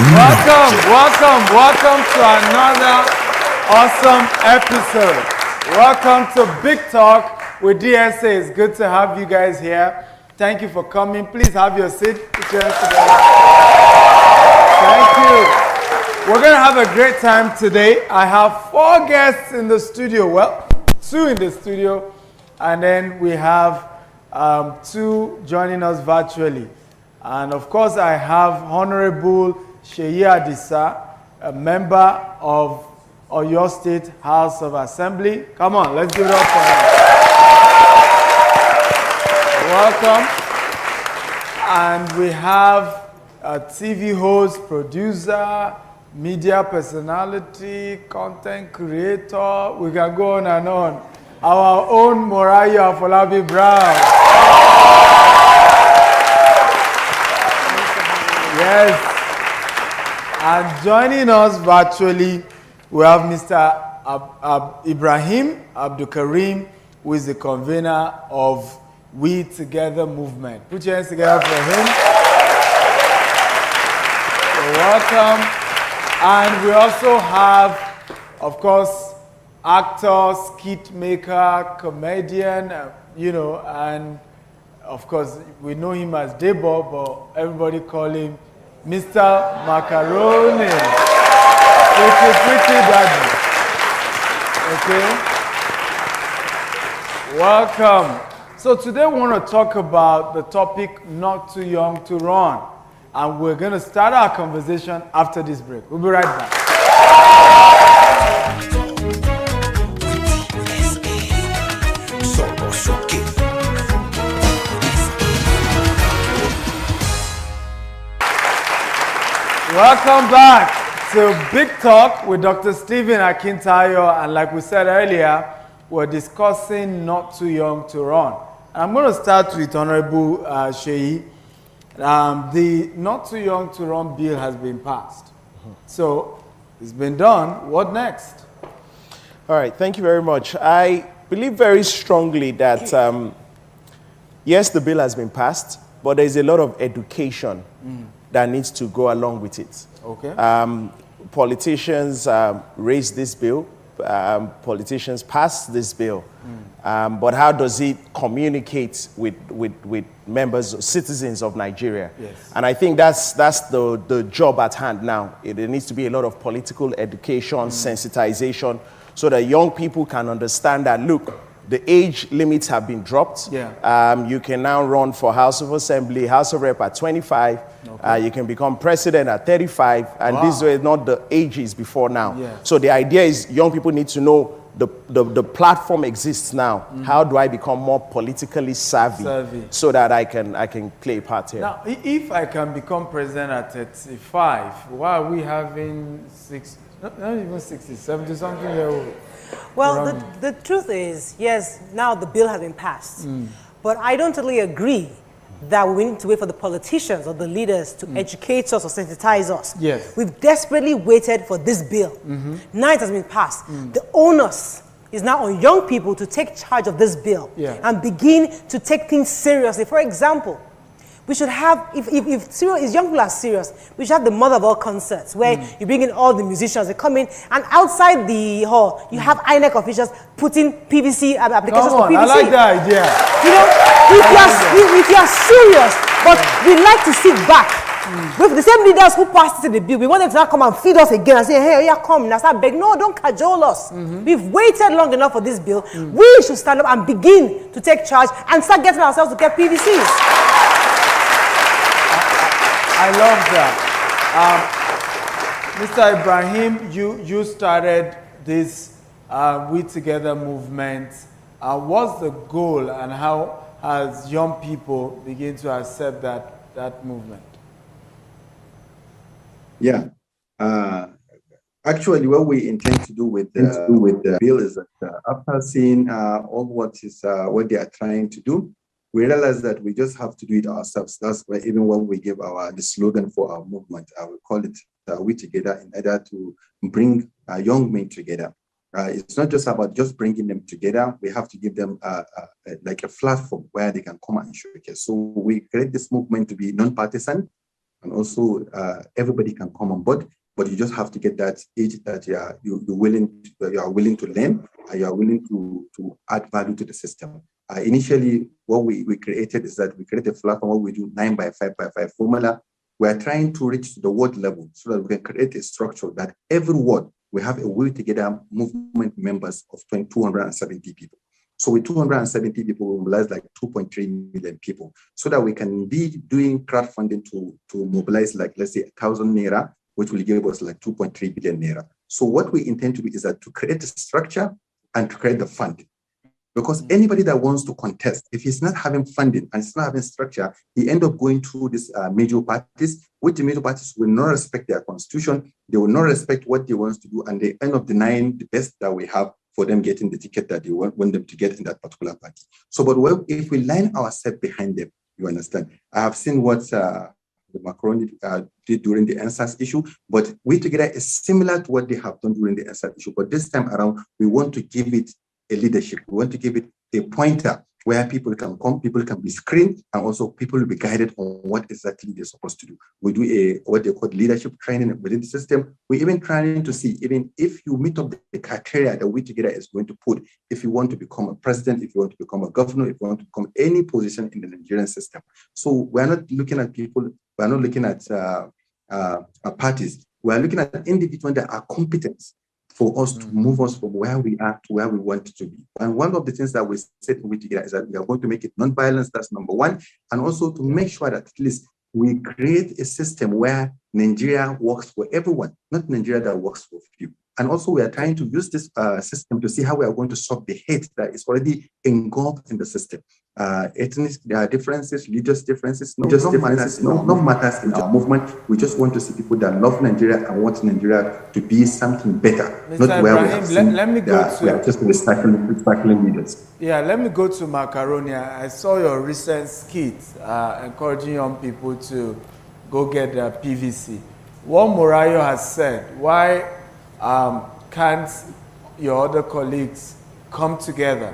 Welcome to another awesome episode. Welcome to Big Talk with DSA. It's good to have you guys here. Thank you for coming. Please have your seat. Put your hands together. Thank you. We're going to have a great time today. I have 4 guests in the studio. Well, 2 in the studio. And then we have 2 joining us virtually. And of course, I have Honorable Seyi Adisa, a member of Oyo State House of Assembly. Come on, let's give it up for him. Welcome. And we have a TV host, producer, media personality, content creator. We can go on and on. Our own Moraya Afolabi Brown. Yes. And joining us virtually, we have Mr. Ibrahim Abdul Karim, who is the convener of We Together movement. Put your hands together for him. You're welcome. And we also have, of course, actor, skit maker, comedian, and of course, we know him as Debo, but everybody call him Mr. Macaroni. Pretty daddy. Okay? Welcome. So today we want to talk about the topic, not too young to run. And we're going to start our conversation after this break. We'll be right back. Welcome back to Big Talk with Dr. Stephen Akintayo. And like we said earlier, we're discussing not too young to run. And I'm going to start with Honorable Seyi. The not too young to run bill has been passed. So it's been done. What next? All right. Thank you very much. I believe very strongly that, yes, the bill has been passed, but there's a lot of education that needs to go along with it. Okay. Politicians raised this bill. Politicians passed this bill. But how does it communicate with members, citizens of Nigeria? Yes. And I think that's the job at hand now. There needs to be a lot of political education, sensitization, so that young people can understand that, look, the age limits have been dropped. Yeah. You can now run for House of Assembly, House of Rep at 25. Okay. You can become president at 35. And these were not the ages before now. Yeah. So the idea is young people need to know the platform exists now. How do I become more politically savvy so that I can play a part here? Now, if I can become president at 35, why are we having not even 60, 70 something year old? Well, the truth is, yes, now the bill has been passed. But I don't totally agree that we need to wait for the politicians or the leaders to educate us or sensitize us. Yes. We've desperately waited for this bill. Now it has been passed. The onus is now on young people to take charge of this bill and begin to take things seriously. For example, we should have, if young people are serious, we should have the mother of all concerts, where you bring in all the musicians, they come in, and outside the hall, you have INEC officials putting PVC applications for PVC. I like that idea. If you are serious, but we like to sit back. With the same leaders who passed it in the bill, we want them to now come and feed us again and say, hey, yeah, come, now start begging. No, don't cajole us. We've waited long enough for this bill. We should stand up and begin to take charge and start getting ourselves to get PVCs. I love that. Mr. Ibrahim, you started this We Together movement. What's the goal and how has young people begin to accept that movement? Yeah. Actually, what we intend to do with the bill is that after seeing all what they are trying to do, we realize that we just have to do it ourselves. That's why even when we give the slogan for our movement, we call it We Together, in order to bring young men together. It's not just about just bringing them together. We have to give them like a platform where they can come and showcase. So we create this movement to be non-partisan. and also everybody can come on board. But you just have to get that age that you are willing to learn, and you are willing to add value to the system. Initially, what we created is that we created a platform where we do 9 by 5 by 5 formula. We are trying to reach the ward level so that we can create a structure that every ward we have a will together movement members of 270 people. So with 270 people, we mobilize like 2.3 million people, so that we can be doing crowdfunding to mobilize, like, let's say 1,000 naira, which will give us like 2.3 billion naira. So what we intend to do is that to create a structure and to create the fund. Because anybody that wants to contest, if he's not having funding and it's not having structure, he end up going through these major parties, which the major parties will not respect their constitution, they will not respect what they want to do, and they end up denying the best that we have for them getting the ticket that they want them to get in that particular party. So, but if we line ourselves behind them, you understand. I have seen what the Macron did during the NSAS issue, but we together is similar to what they have done during the NSAS issue. But this time around, we want to give it a leadership. We want to give it a pointer where people can come, people can be screened, and also people will be guided on what exactly they're supposed to do. We do what they call leadership training within the system. We're even trying to see, even if you meet up the criteria that we together is going to put, if you want to become a president, if you want to become a governor, if you want to become any position in the Nigerian system. So we're not looking at people, we're not looking at parties. We're looking at individuals that are competent for us to move us from where we are to where we want to be. And one of the things that we said we together is that we are going to make it non-violence, that's number one, and also to make sure that at least we create a system where Nigeria works for everyone, not Nigeria that works for few. And also we are trying to use this system to see how we are going to solve the hate that is already engulfed in the system. Ethnic differences, religious differences, no matters in our movement. We just want to see people that love Nigeria and want Nigeria to be something better, Mr. not where Ibrahim, we have seen let me go we are just recycling leaders. Yeah, let me go to Macaroni. I saw your recent skit encouraging young people to go get their PVC. What Morayo has said, why can't your other colleagues come together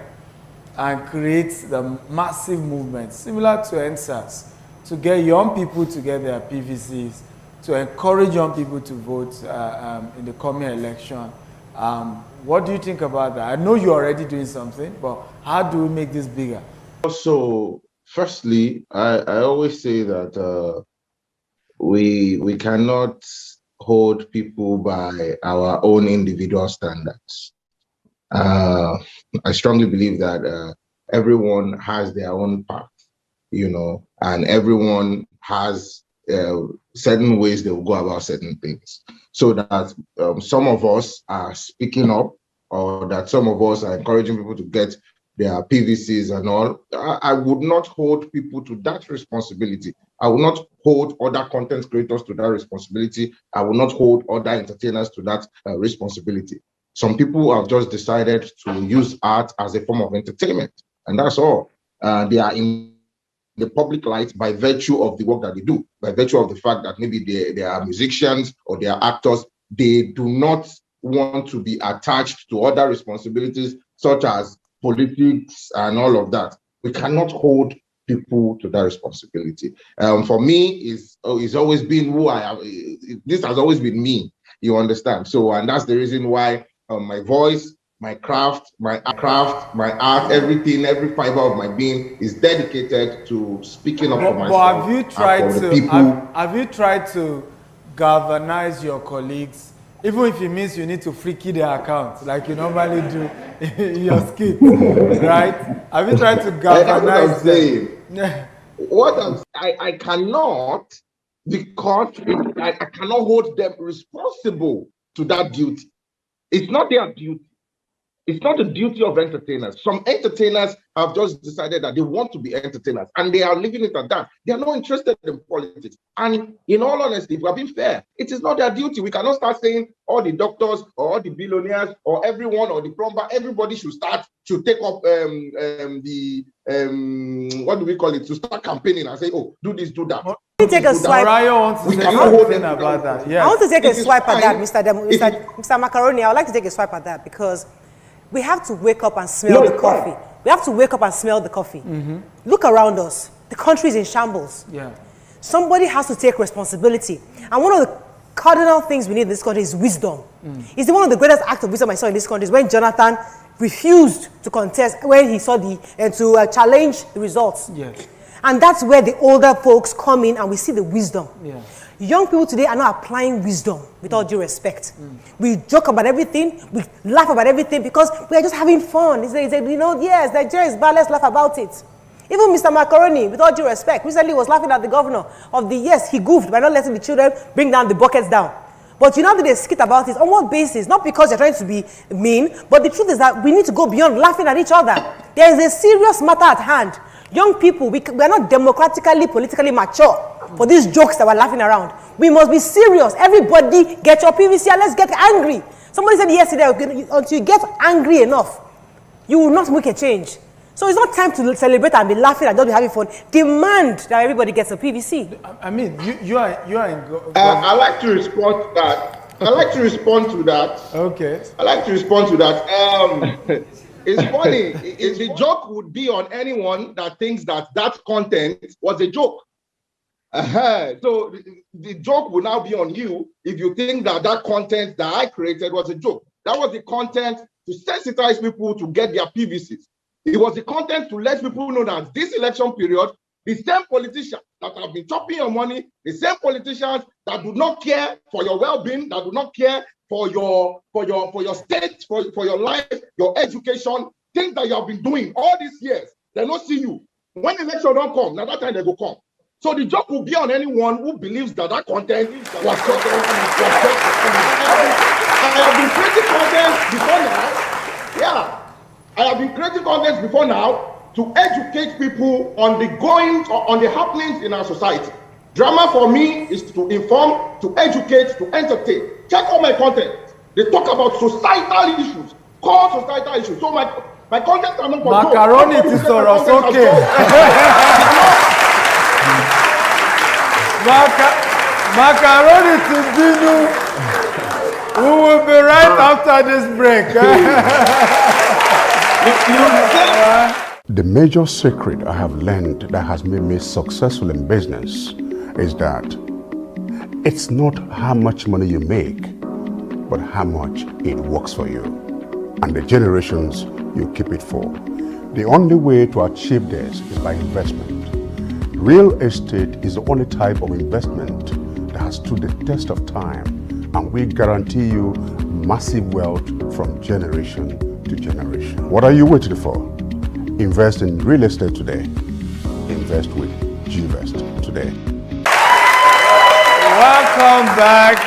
and create the massive movement similar to NSAS to get young people to get their PVCs, to encourage young people to vote in the coming election? What do you think about that? I know you're already doing something, but how do we make this bigger? So, firstly, I always say that we cannot hold people by our own individual standards. I strongly believe that everyone has their own path, and everyone has certain ways they will go about certain things. So that some of us are speaking up, or that some of us are encouraging people to get their PVCs and all. I would not hold people to that responsibility. I will not hold other content creators to that responsibility. I will not hold other entertainers to that responsibility. Some people have just decided to use art as a form of entertainment, and that's all. They are in the public light by virtue of the work that they do, by virtue of the fact that maybe they are musicians or they are actors. They do not want to be attached to other responsibilities such as politics and all of that. We cannot hold people to that responsibility. For me, it's always been who I am. This has always been me, you understand? So, and that's the reason why my voice, my craft, my art, everything, every fiber of my being is dedicated to speaking up for myself. But have you tried to galvanize your colleagues, even if it means you need to freaky their account, like you normally do in your skit, right? Have you tried to galvanize them? I cannot, because I cannot hold them responsible to that duty. It's not their duty. It's not the duty of entertainers. Some entertainers have just decided that they want to be entertainers, and they are leaving it at that. They are not interested in politics. And in all honesty, if we are being fair, it is not their duty. We cannot start saying all the doctors or all the billionaires or everyone or the plumber, everybody should take up what do we call it, to start campaigning and say, oh, do this, do that. Let me take a swipe. Morayo wants to say something about that. Yes. I want to take a swipe at that, Mr. Macaroni. I would like to take a swipe at that, because we have to wake up and smell the coffee. We have to wake up and smell the coffee. Look around us. The country is in shambles. Yeah. Somebody has to take responsibility. And one of the cardinal things we need in this country is wisdom. It's one of the greatest acts of wisdom I saw in this country is when Jonathan refused to contest when he saw to challenge the results. Yes. And that's where the older folks come in and we see the wisdom. Yeah. Young people today are not applying wisdom with all due respect. We joke about everything, we laugh about everything because we are just having fun. It's yes, Nigeria is bad, let's laugh about it. Even Mr. Macaroni, with all due respect, recently was laughing at the governor of the yes, he goofed by not letting the children bring down the buckets down. But you know that they skit about it. On what basis? Not because you're trying to be mean, but the truth is that we need to go beyond laughing at each other. There is a serious matter at hand. Young people, we are not democratically, politically mature for these jokes that we're laughing around. We must be serious. Everybody get your PVC and let's get angry. Somebody said yesterday, until you get angry enough, you will not make a change. So it's not time to celebrate and be laughing and not be having fun. Demand that everybody gets a PVC. I mean, you are in. I'd like to respond to that. Okay. I'd like to respond to that. It's funny. The joke would be on anyone that thinks that content was a joke. So the joke will now be on you if you think that content that I created was a joke. That was the content to sensitize people to get their PVCs. It was the content to let people know that this election period, the same politicians that have been chopping your money, the same politicians that do not care for your well-being, that do not care for your state, for your life, your education, things that you have been doing all these years, they don't see you. When election don't come, now that time they go come. So the joke will be on anyone who believes that content was content. I have been creating content before now. Yeah. I have been creating content before now to educate people on the goings or on the happenings in our society. Drama for me is to inform, to educate, to entertain. Check all my content. They talk about societal issues, core societal issues. So my content are not for Macaroni to Soros, okay. Macaroni to Dinu. We will be right after this break. The major secret I have learned that has made me successful in business is that it's not how much money you make, but how much it works for you and the generations you keep it for. The only way to achieve this is by investment. Real estate is the only type of investment that has stood the test of time, and we guarantee you massive wealth from generation to generation. What are you waiting for? Invest in real estate today. Invest with G-Vest today. Welcome back.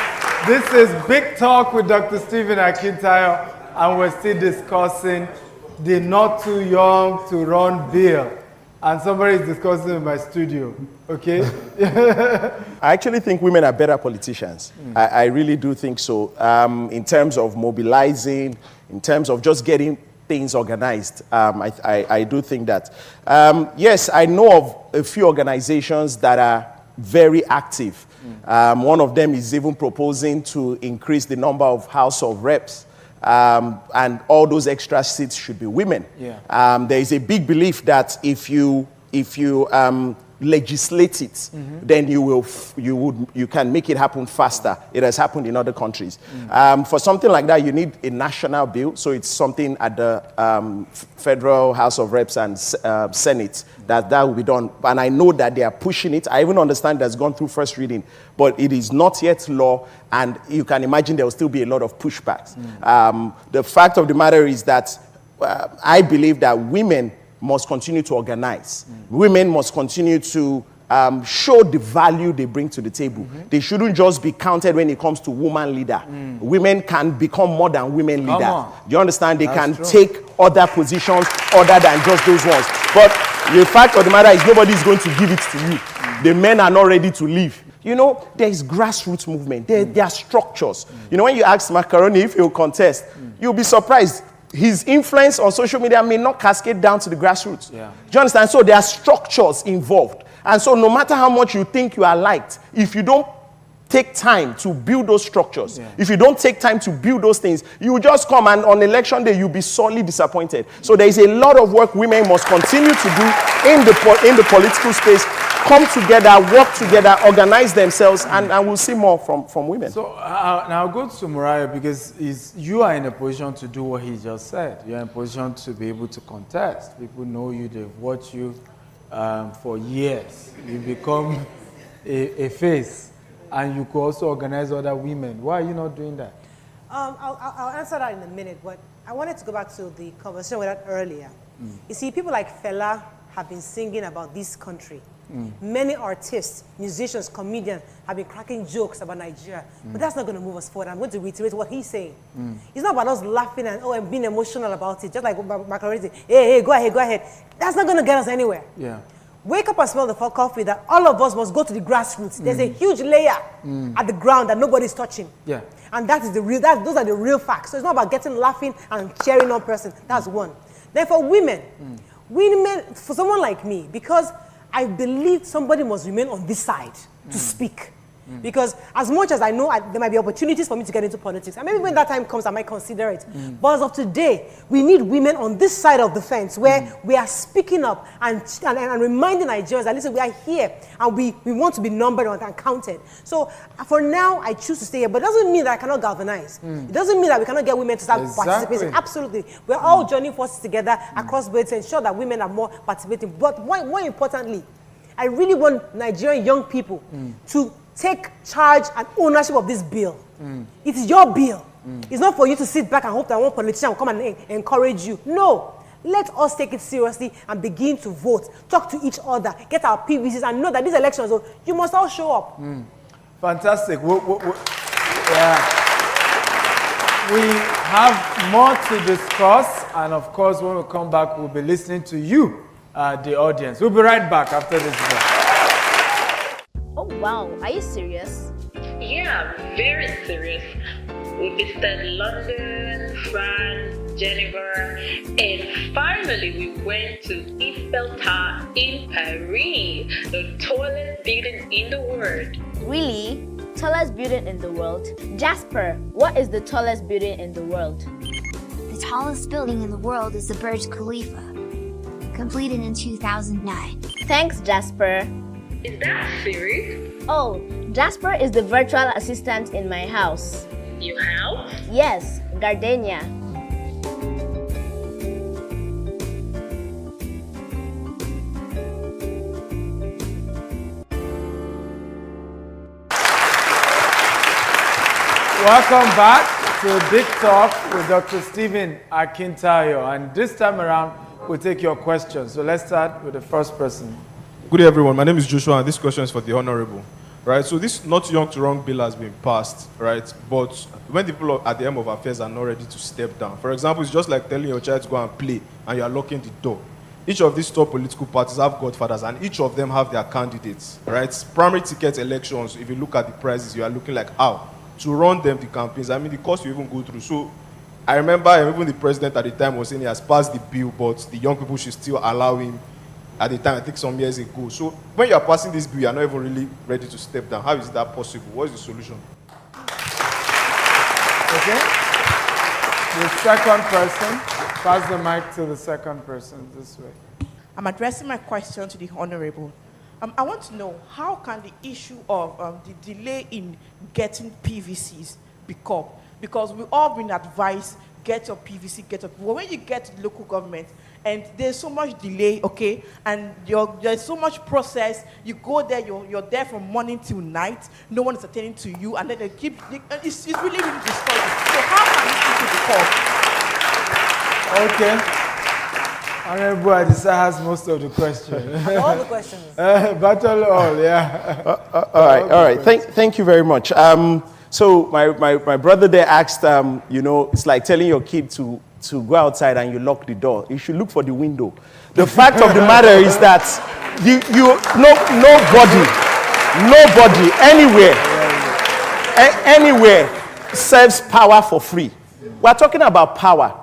This is Big Talk with Dr. Stephen Akintayo, and we're still discussing the not too young to run bill. And somebody is discussing in my studio, okay? I actually think women are better politicians. I really do think so. In terms of mobilizing, in terms of just getting things organized, I do think that. Yes, I know of a few organizations that are very active. One of them is even proposing to increase the number of House of Reps. And all those extra seats should be women. Yeah. There is a big belief that if you legislate it, then you can make it happen faster. It has happened in other countries. For something like that, you need a national bill. So it's something at the Federal House of Reps and Senate that will be done. And I know that they are pushing it. I even understand that's gone through first reading, but it is not yet law. And you can imagine there will still be a lot of pushbacks. The fact of the matter is that I believe that women must continue to organize. Women must continue to show the value they bring to the table. They shouldn't just be counted when it comes to woman leader. Women can become more than women leader. You understand? They can take other positions other than just those ones. But the fact of the matter is nobody's going to give it to you. The men are not ready to leave. You know, there is grassroots movement. There are structures. You know, when you ask Macaroni if he'll contest, you'll be surprised. His influence on social media may not cascade down to the grassroots. Do you understand? So there are structures involved. And so no matter how much you think you are liked, if you don't take time to build those structures, if you don't take time to build those things, you just come and on election day, you'll be sorely disappointed. So there is a lot of work women must continue to do in the political space. come together, work together, organize themselves, and we'll see more from women. So now I'll go to Muriah, because you are in a position to do what he just said. You're in a position to be able to contest. People know you, they've watched you for years. You become a face, and you could also organize other women. Why are you not doing that? I'll answer that in a minute, but I wanted to go back to the conversation we had earlier. You see, people like Fela have been singing about this country. Many artists, musicians, comedians have been cracking jokes about Nigeria, but that's not going to move us forward. I'm going to reiterate what he's saying. It's not about us laughing and being emotional about it, just like Macaroni. Hey, go ahead. That's not going to get us anywhere. Yeah. Wake up and smell the coffee. That all of us must go to the grassroots. There's a huge layer at the ground that nobody's touching. Yeah. And that is those are the real facts. So it's not about getting laughing and cheering on person. That's one. Then for women, for someone like me, because I believe somebody must remain on this side to speak. Because as much as I know there might be opportunities for me to get into politics, and maybe when that time comes, I might consider it. But as of today, we need women on this side of the fence where we are speaking up and reminding Nigerians that, listen, we are here and we want to be numbered and counted. So for now, I choose to stay here. But it doesn't mean that I cannot galvanize. It doesn't mean that we cannot get women to start participating. Absolutely. We're all joining forces together across boards to ensure that women are more participating. But more importantly, I really want Nigerian young people to take charge and ownership of this bill. It's your bill. It's not for you to sit back and hope that one politician will come and encourage you. No. Let us take it seriously and begin to vote, talk to each other, get our PVCs, and know that these elections, you must all show up. Fantastic. Yeah. We have more to discuss, and of course, when we come back, we'll be listening to you, the audience. We'll be right back after this break. Oh wow, are you serious? Yeah, I'm very serious. We visited London, France, Geneva, and finally we went to Eiffel Tower in Paris, the tallest building in the world. Really? Tallest building in the world? Jasper, what is the tallest building in the world? The tallest building in the world is the Burj Khalifa, completed in 2009. Thanks, Jasper. Is that serious? Oh, Jasper is the virtual assistant in my house. You have? Yes, Gardenia. Welcome back to Bigtalk with Dr. Stephen Akintayo. And this time around, we'll take your questions. So let's start with the first person. Good day, everyone. My name is Joshua, and this question is for the Honorable. Right, so this Not Young to Wrong bill has been passed, right? But when the people at the helm of affairs are not ready to step down, for example, it's just like telling your child to go and play, and you are locking the door. Each of these top political parties have godfathers, and each of them have their candidates, right? Primary ticket elections, if you look at the prices, you are looking like, how? To run them, the campaigns, I mean, the cost you even go through. So I remember even the president at the time was saying he has passed the bill, but the young people should still allow him. At the time, I think some years ago. So when you are passing this bill, you are not even really ready to step down. How is that possible? What is the solution? Okay. The second person, pass the mic to the second person this way. I'm addressing my question to the Honorable. I want to know, how can the issue of the delay in getting PVCs be curbed? Because we've all been advised, get your PVC, get your... Well, when you get to the local government, and there's so much delay, okay, and there's so much process, you go there, you're there from morning till night, no one is attending to you, and then they keep... It's really, really discouraging. So how can this issue be curbed? Okay. Honorable Adisa has most of the questions. All the questions. Battle all, yeah. All right. Thank you very much. So my brother there asked, it's like telling your kid to go outside and you lock the door. You should look for the window. The fact of the matter is that nobody, anywhere serves power for free. We're talking about power.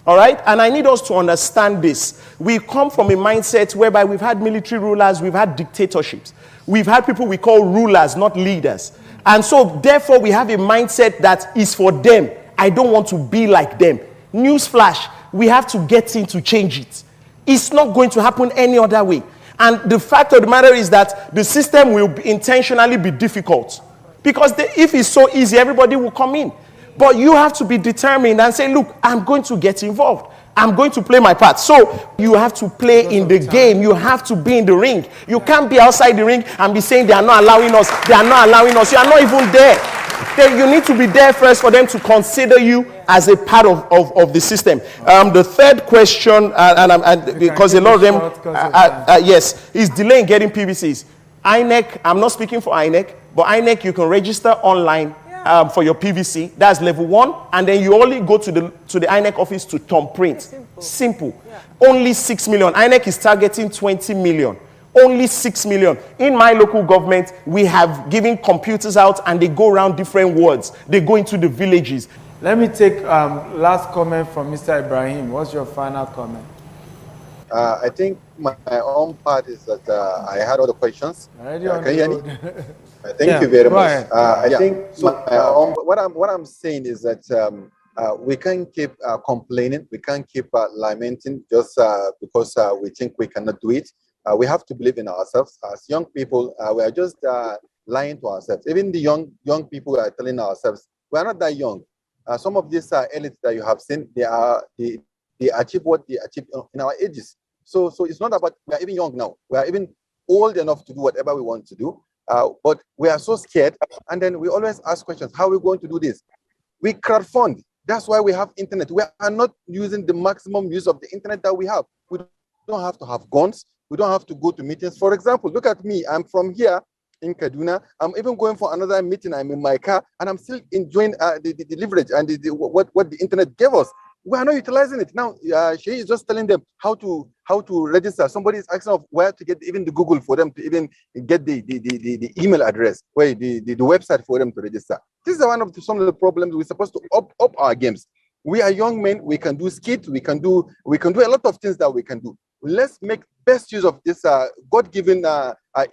All right? And I need us to understand this. We come from a mindset whereby we've had military rulers, we've had dictatorships. We've had people we call rulers, not leaders. And so, therefore, we have a mindset that is for them. I don't want to be like them. Newsflash, we have to get in to change it. It's not going to happen any other way. And the fact of the matter is that the system will intentionally be difficult. Because if it's so easy, everybody will come in. But you have to be determined and say, look, I'm going to get involved. I'm going to play my part. So you have to play in the game. You have to be in the ring. You can't be outside the ring and be saying they are not allowing us. They are not allowing us. You are not even there. You need to be there first for them to consider you as a part of the system. The third question, because a lot of them, yes, is delay in getting PVCs. INEC, I'm not speaking for INEC, but INEC, you can register online for your PVC. That's level 1. And then you only go to the INEC office to thumb print. Simple. Yeah. Only 6 million. INEC is targeting 20 million. Only 6 million. In my local government, we have given computers out and they go around different wards. They go into the villages. Let me take last comment from Mr. Ibrahim. What's your final comment? I think my own part is that I had all the questions. Can you hear me? Thank you very much. I think so. What I'm saying is that we can't keep complaining. We can't keep lamenting just because we think we cannot do it. We have to believe in ourselves. As young people, we are just lying to ourselves. Even the young people are telling ourselves we are not that young. Some of these elites that you have seen, they achieve what they achieve in our ages. So it's not about we are even young now. We are even old enough to do whatever we want to do. But we are so scared, and then we always ask questions: how are we going to do this? We crowdfund. That's why we have internet. We are not using the maximum use of the internet that we have. We don't have to have guns. We don't have to go to meetings. For example, look at me. I'm from here in Kaduna. I'm even going for another meeting. I'm in my car, and I'm still enjoying the leverage and what the internet gave us. We are not utilizing it now. She is just telling them how to register. Somebody is asking of where to get even the Google for them to even get the email address, where the website for them to register. This is one of some of the problems. We're supposed to up our games. We are young men. We can do skits. We can do a lot of things that we can do. Let's make best use of this God-given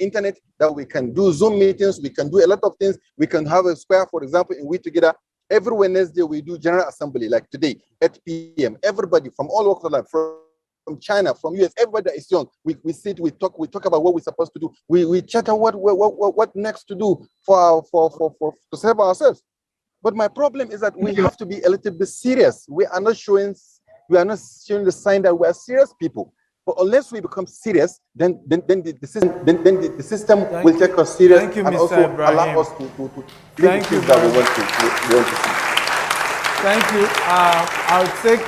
internet that we can do Zoom meetings. We can do a lot of things. We can have a square, for example, in We Together. Every Wednesday, we do General Assembly, like today, 8 p.m. Everybody from all over the land, from China, from US, everybody that is young, we sit, we talk about what we're supposed to do. We chat out what next to do to save ourselves. But my problem is that we have to be a little bit serious. We are not showing the sign that we are serious people. But unless we become serious, then the system will take us serious. Thank you, and Mr. also Ibrahim. allow us to Thank you that we want to see. Thank you. I'll take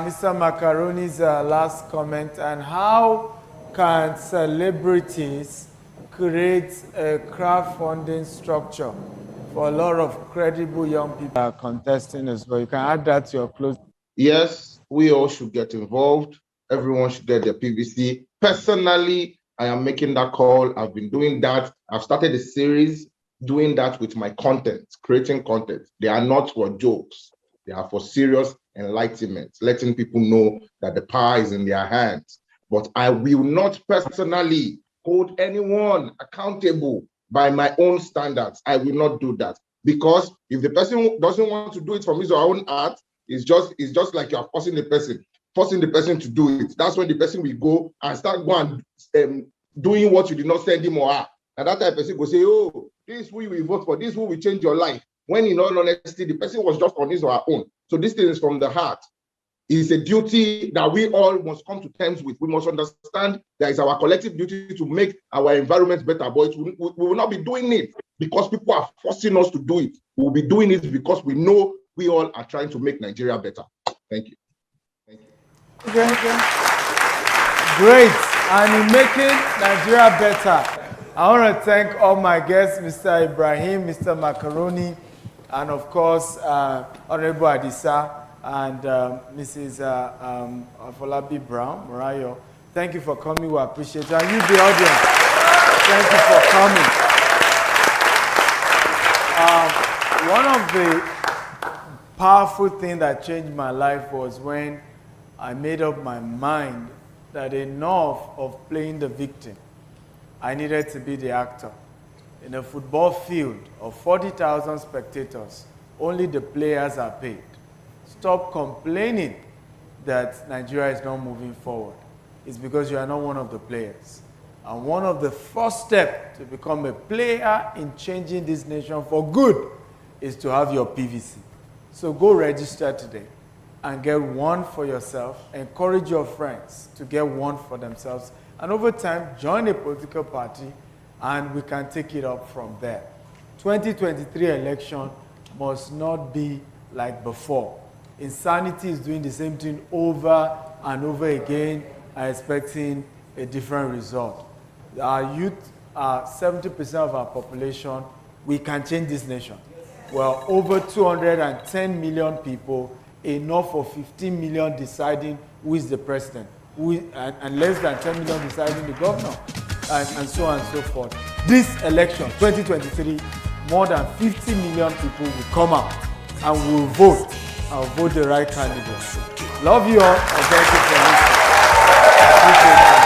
Mr. Macaroni's last comment. And how can celebrities create a crowdfunding structure for a lot of credible young people are contesting as well? You can add that to your close. Yes, we all should get involved. Everyone should get their PVC. Personally, I am making that call. I've been doing that. I've started a series doing that with my content, creating content. They are not for jokes. They are for serious enlightenment, letting people know that the power is in their hands. But I will not personally hold anyone accountable by my own standards. I will not do that. Because if the person doesn't want to do it from his or her own art, it's just like you're forcing the person to do it. That's when the person will go and start going doing what you did not send him or her. And that type of person will say, oh, this is who you will vote for, this is who will change your life. When in all honesty, the person was just on his or her own. So this thing is from the heart. It's a duty that we all must come to terms with. We must understand that it's our collective duty to make our environment better, but we will not be doing it because people are forcing us to do it. We will be doing it because we know we all are trying to make Nigeria better. Thank you. Thank you. Okay. Great. And in making Nigeria better, I want to thank all my guests, Mr. Ibrahim, Mr. Macaroni, and of course, Honorable Adisa and Mrs. Afolabi Brown, Morayo. Thank you for coming. We appreciate it. And you, the audience, thank you for coming. One of the powerful things that changed my life was when I made up my mind that enough of playing the victim. I needed to be the actor. In a football field of 40,000 spectators, only the players are paid. Stop complaining that Nigeria is not moving forward. It's because you are not one of the players. And one of the first steps to become a player in changing this nation for good is to have your PVC. So go register today and get one for yourself. Encourage your friends to get one for themselves. And over time, join a political party and we can take it up from there. 2023 election must not be like before. Insanity is doing the same thing over and over again and expecting a different result. Our youth are 70% of our population. We can change this nation. Well, over 210 million people, enough for 15 million deciding who is the president, and less than 10 million deciding the governor, and so on and so forth. This election, 2023, more than 50 million people will come out and will vote the right candidate. Love you all, and thank you for listening. Appreciate it.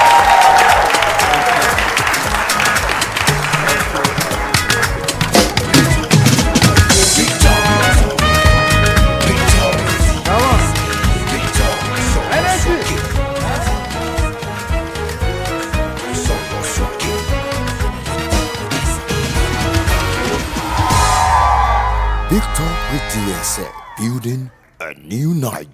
Big Talk with DSA, building a new Nigeria.